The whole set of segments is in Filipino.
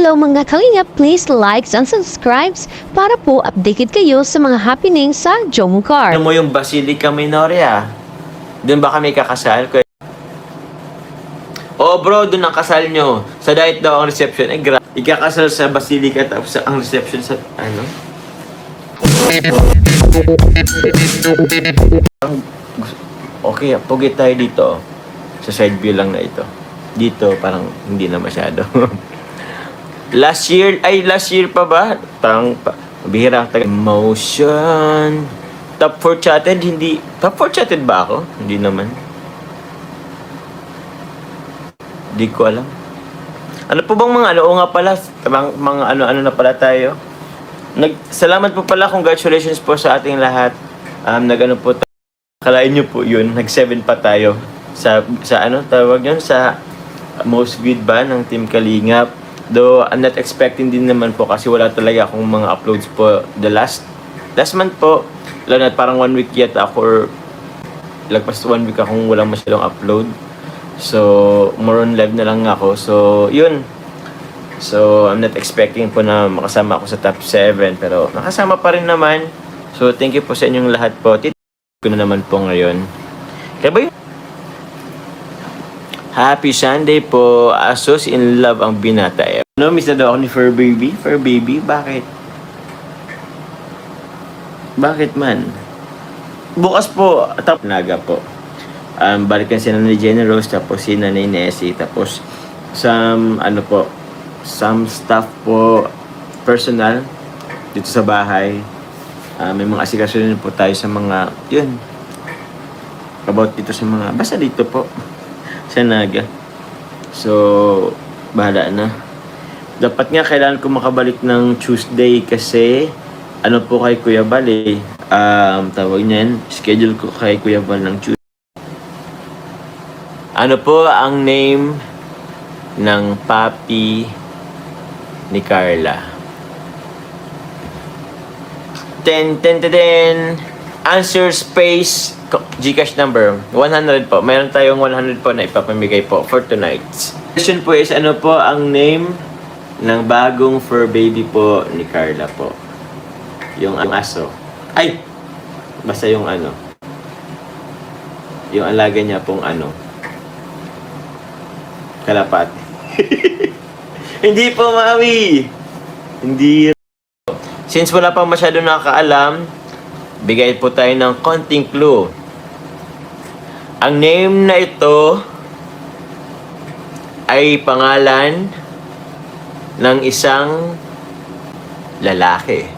Hello mga kalingap, please likes and subscribes para po updated kayo sa mga happenings sa Jomcar. Ano mo yung Basilica Minoria? Doon ba kami kakasal? Oh bro, doon ang kasal nyo. Sa diet daw ang reception. Ikakasal sa Basilica tapos ang reception sa ano? Okay, pugi tayo dito. Sa side view lang na ito. Dito parang hindi na masyado. last year pa ba? Bihira ang taga. Emotion. Top 4 chatted, hindi. Top 4 chatted ba ako? Hindi naman. Di ko alam. Ano po bang mga ano? O nga pala, mga ano-ano na pala tayo. Salamat po pala, congratulations po sa ating lahat. Nag-ano po tayo. Kalain nyo po yun, nag-7 pa tayo. Sa ano, tawag yun? Sa most viewed ba ng Team Kalingap. Though, I'm not expecting din naman po kasi wala talaga akong mga uploads po the last month po. Lalo na parang 1 week yet ako or lagpas 1 week akong walang masyadong upload. So, more on live na lang ako. So, yun. So, I'm not expecting po na makasama ako sa top 7. Pero, nakasama pa rin naman. So, thank you po sa inyong lahat po. Tito ko na naman po ngayon. Kaya ba yun? Happy Sunday po. Asos in love ang binata. Ano, miss na daw ako ni Fur Baby? Fur Baby? Bakit? Bakit man? Bukas po, top naga po. Balikan si Nanay Jenny Rose, tapos si Nanay Nessie, tapos some stuff po personal dito sa bahay. May mga asikaso po tayo sa mga yun about dito sa mga basta dito po sa Naga. So bahala na. Dapat nga kailangan ko makabalik ng Tuesday kasi ano po kay Kuya Bal tawag niyan, schedule ko kay Kuya Bal ng Tuesday. Ano po ang name ng papi ni Carla? Ten. Answer space Gcash number 100 po. Meron tayong 100 po na ipapamigay po for tonight. Question po is ano po ang name ng bagong fur baby po ni Carla po? Yung aso. Ay! Basta yung ano. Yung alaga niya pong ano. Kalapat. Hindi po, mami. Hindi. Since wala pa masyado nakakaalam, bigay po tayo ng konting clue. Ang name na ito ay pangalan ng isang lalaki.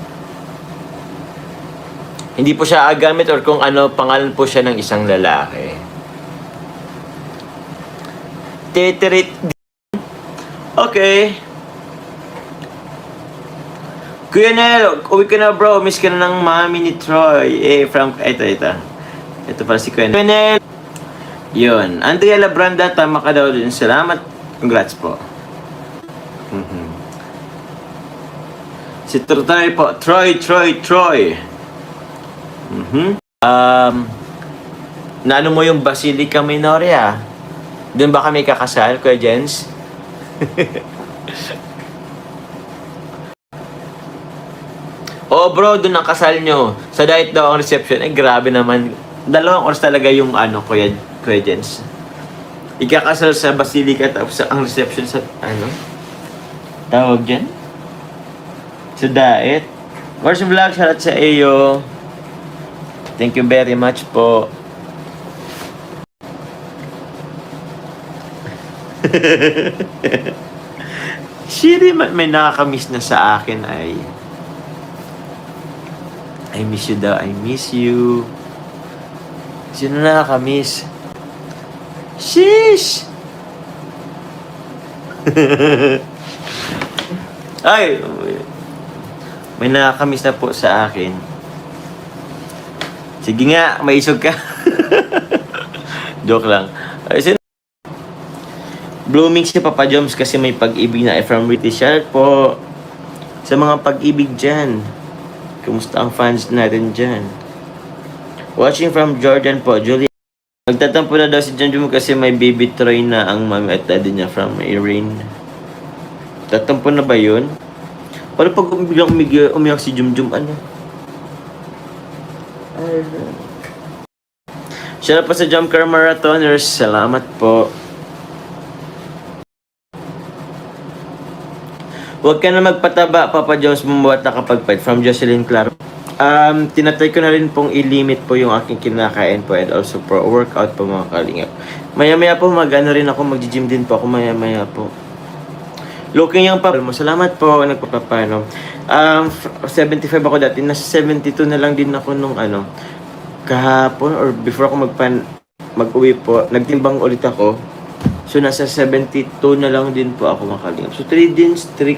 Hindi po siya gamit or kung ano, pangalan po siya ng isang lalaki. Okay. Kuya Nel, uwi ka na bro. Miss ka na ng mami ni Troy. Ito pala si Kuya Nel. Yun. Andrea Labranda, tama ka daw din. Salamat. Congrats po. Si Troy po. Troy. Naano mo yung Basilica Minoria? Doon ba kami kakasal, Kuya Jens? Oh bro, doon ang kasal nyo. Sa diet daw ang reception. Grabe naman. 2 oras talaga yung ano, Kuya Jens. Ikakasal sa Basilica tapos ang reception sa ano? Tawag dyan? Sa diet. Where's yung vlog? Shoutout sa iyo. Thank you very much po. Siri, may nakakamiss na sa akin ay I miss you daw. I miss you. Sino nakakamiss? Sheesh! Ay! May nakakamiss na po sa akin. Sige nga, maisog ka. Joke lang. Ay, blooming si Papa Joms kasi may pag-ibig na from British. Shoutout po sa mga pag-ibig dyan. Kumusta ang fans natin dyan? Watching from Jordan po, Julia. Nagtatampo na daw si John Jum kasi may baby Troy na ang mami at daddy niya from Irene. Tatampo na ba yun? Paano pag biglang umiyak si Jumjum, ano? Siya na po sa Jump Car Marathoners. Salamat po. Huwag ka na magpataba, Papa Jones, bumuhat nakapagpad. From Jocelyn Claro. Tinatry ko na rin pong i-limit po yung aking kinakain po and also for workout po mga kalingap. Maya-maya po mag-ano rin ako, mag-gym din po ako maya-maya po. Looking yung papel mo. Salamat po, nagpapapano. 75 ako dati. Nasa 72 na lang din ako nung ano, kahapon or before ako mag-uwi po. Nagtimbang ulit ako. So, nasa 72 na lang din po ako makalingap. So, 3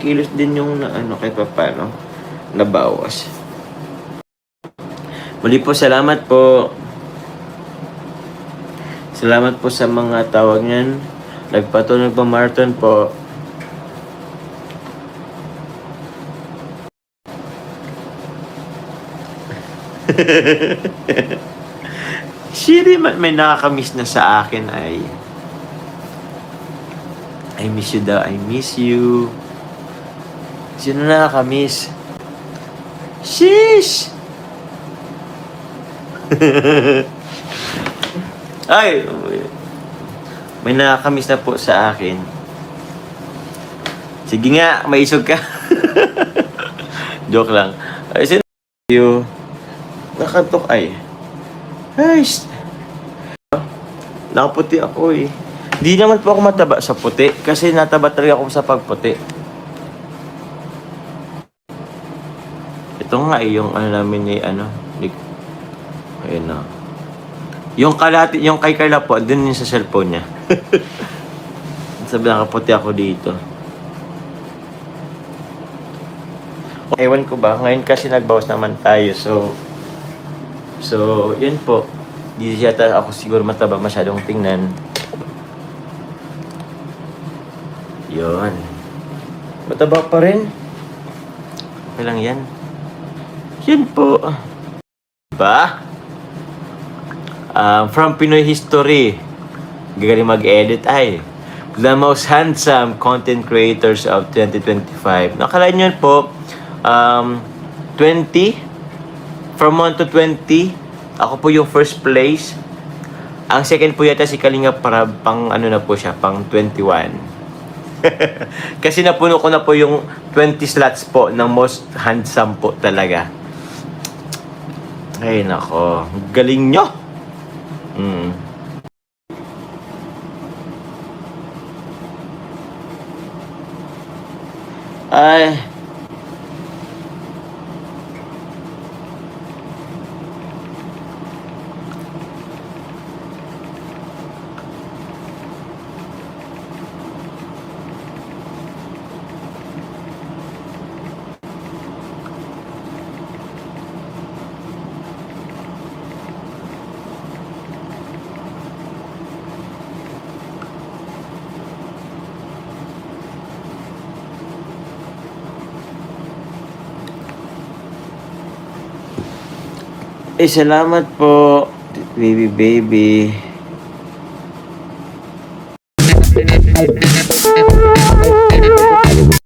kilos din yung ano, kahit papano, nabawas. Muli po, salamat po. Salamat po sa mga tawag niyan. Nagpatuloy pa marathon po. Siri, may nakakamiss na sa akin ay I miss you daw, I miss you. Sino nakakamiss? Sheesh! Ay! May nakakamiss na po sa akin. Sige nga, may isog ka. Joke lang. Ay, sino you? Nakatok ay. Ay, nakaputi ako eh. Di naman po ako mataba sa puti kasi nataba talaga ako sa pagputi. Ito nga eh, yung ano namin ni ano, ayun na. Yung kalati, yung kay Carla po, dun yung sa cellphone niya. Sabi nakaputi ako dito. Ewan ko ba, ngayon kasi nagbawas naman tayo, so, yun po. Di yata ako siguro mataba masyadong tingnan. Yun. Mataba pa rin. Okay lang yan. Yun po. Diba? From Pinoy History. Gagaling mag-edit ay. The most handsome content creators of 2025. Nakalain nyo po, 20. From 1 to 20. Ako po yung first place. Ang second po yata si Kalinga para pang ano na po siya, pang 21. Kasi napuno ko na po yung 20 slots po ng most handsome po talaga. Ay nako, galing nyo. Ay, salamat po, baby.